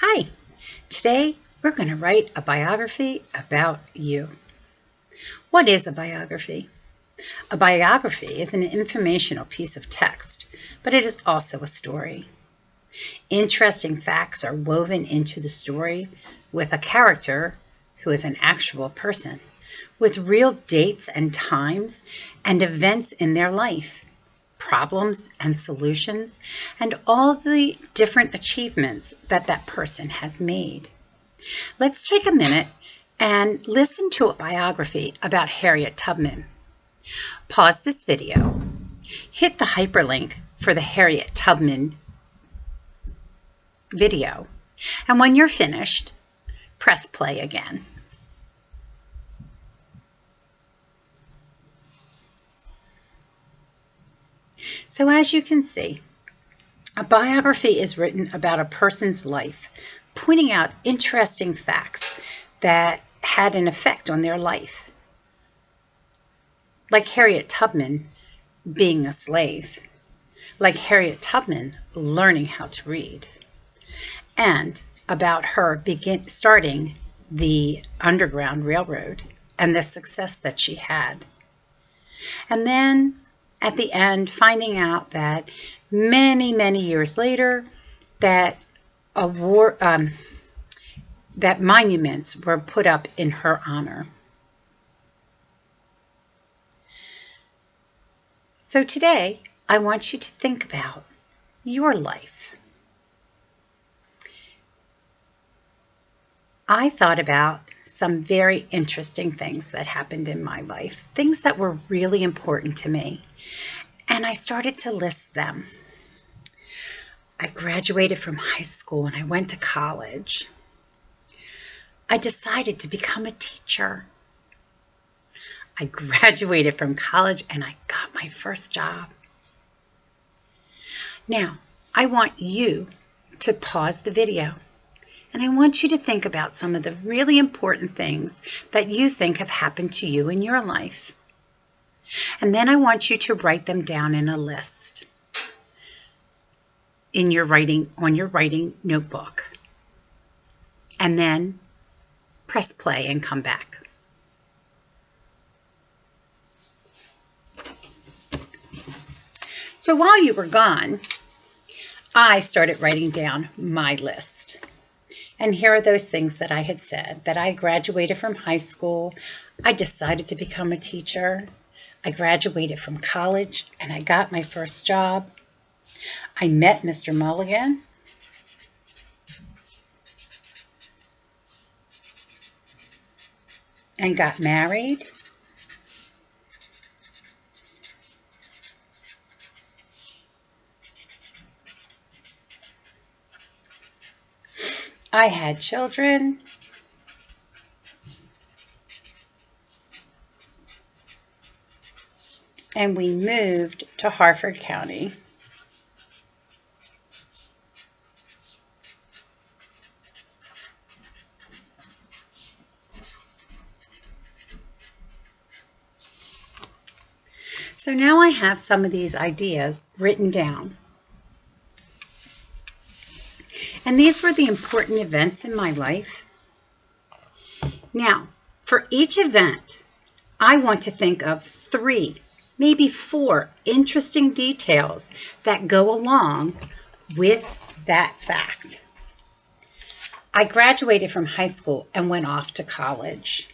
Hi, today we're going to write a biography about you. What is a biography? A biography is an informational piece of text, but it is also a story. Interesting facts are woven into the story with a character who is an actual person, with real dates and times and events in their life, problems and solutions, and all the different achievements that that person has made. Let's take a minute and listen to a biography about Harriet Tubman. Pause this video, hit the hyperlink for the Harriet Tubman video, and when you're finished, press play again. So as you can see, a biography is written about a person's life, pointing out interesting facts that had an effect on their life. Like Harriet Tubman being a slave, like Harriet Tubman learning how to read, and about her starting the Underground Railroad and the success that she had. And then at the end, finding out that many years later, that that monuments were put up in her honor. So today, I want you to think about your life. I thought about some very interesting things that happened in my life, things that were really important to me, and I started to list them. I graduated from high school and I went to college. I decided to become a teacher. I graduated from college and I got my first job. Now, I want you to pause the video and I want you to think about some of the really important things that you think have happened to you in your life. And then I want you to write them down in a list on your writing notebook. And then press play and come back. So while you were gone, I started writing down my list. And here are those things that I had said, that I graduated from high school, I decided to become a teacher, I graduated from college, and I got my first job. I met Mr. Mulligan. And got married. I had children. And we moved to Harford County. So now I have some of these ideas written down. And these were the important events in my life. Now, for each event, I want to think of 3, maybe 4 interesting details that go along with that fact. I graduated from high school and went off to college.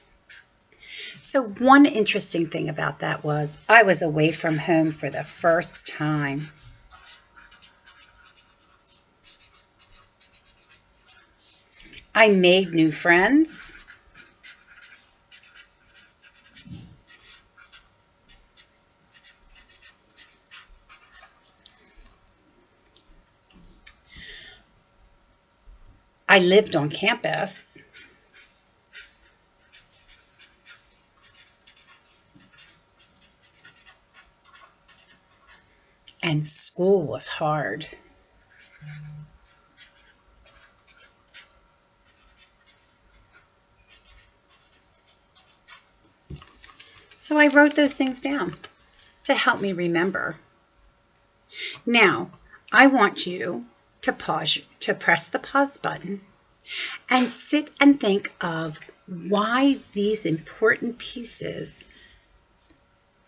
So one interesting thing about that was I was away from home for the first time. I made new friends. I lived on campus. And school was hard. So I wrote those things down to help me remember. Now, I want you to press the pause button and sit and think of why these important pieces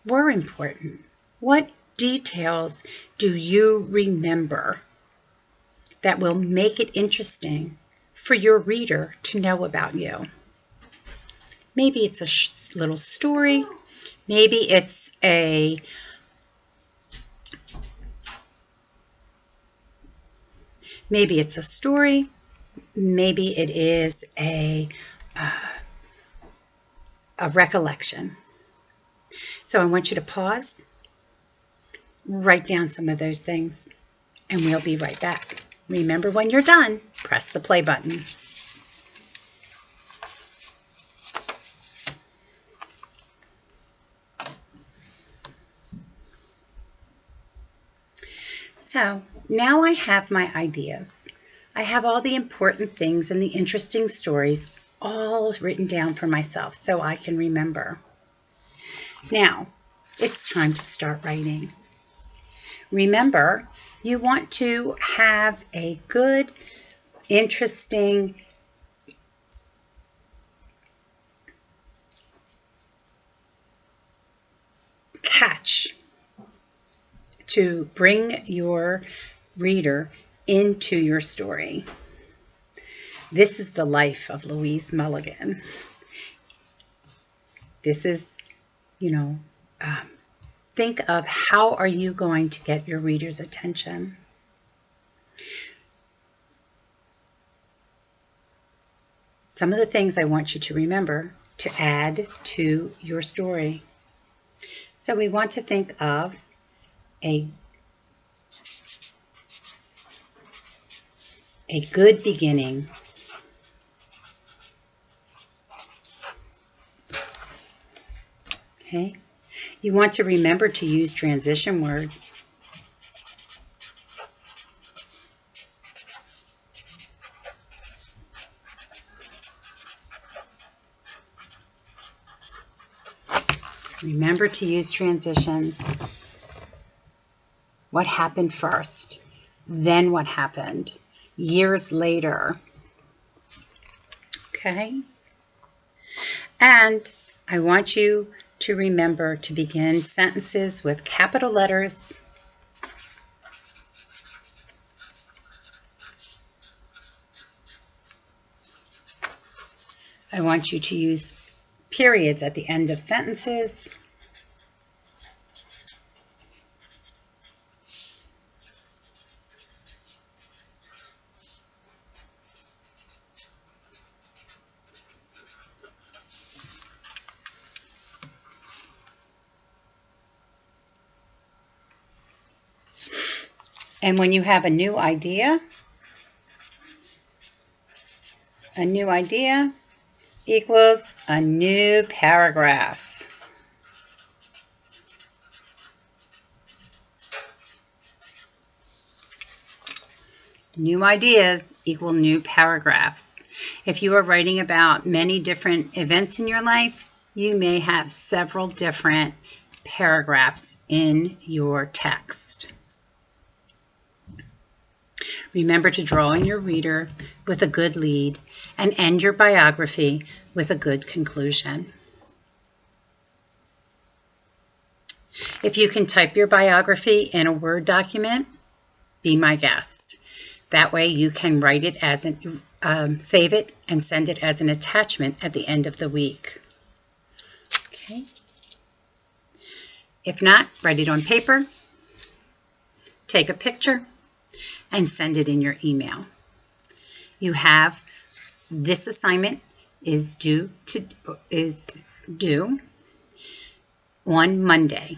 were important. What details do you remember that will make it interesting for your reader to know about you? Maybe it's a little story. Maybe it's a story. Maybe it is a recollection. So I want you to pause, write down some of those things, and we'll be right back. Remember, when you're done, press the play button. So now I have my ideas. I have all the important things and the interesting stories all written down for myself so I can remember. Now, it's time to start writing. Remember, you want to have a good, interesting catch to bring your reader into your story. This is the life of Louise Mulligan. This is, think of how are you going to get your reader's attention. Some of the things I want you to remember to add to your story. So we want to think of a good beginning. Okay? You want to remember to use transition words. Remember to use transitions. What happened first? Then what happened? Years later. Okay? And I want you to remember to begin sentences with capital letters. I want you to use periods at the end of sentences. And when you have a new idea equals a new paragraph. New ideas equal new paragraphs. If you are writing about many different events in your life, you may have several different paragraphs in your text. Remember to draw in your reader with a good lead and end your biography with a good conclusion. If you can type your biography in a Word document, be my guest. That way you can write it as save it and send it as an attachment at the end of the week. Okay. If not, write it on paper, take a picture, and send it in your email. You have this assignment is due on Monday.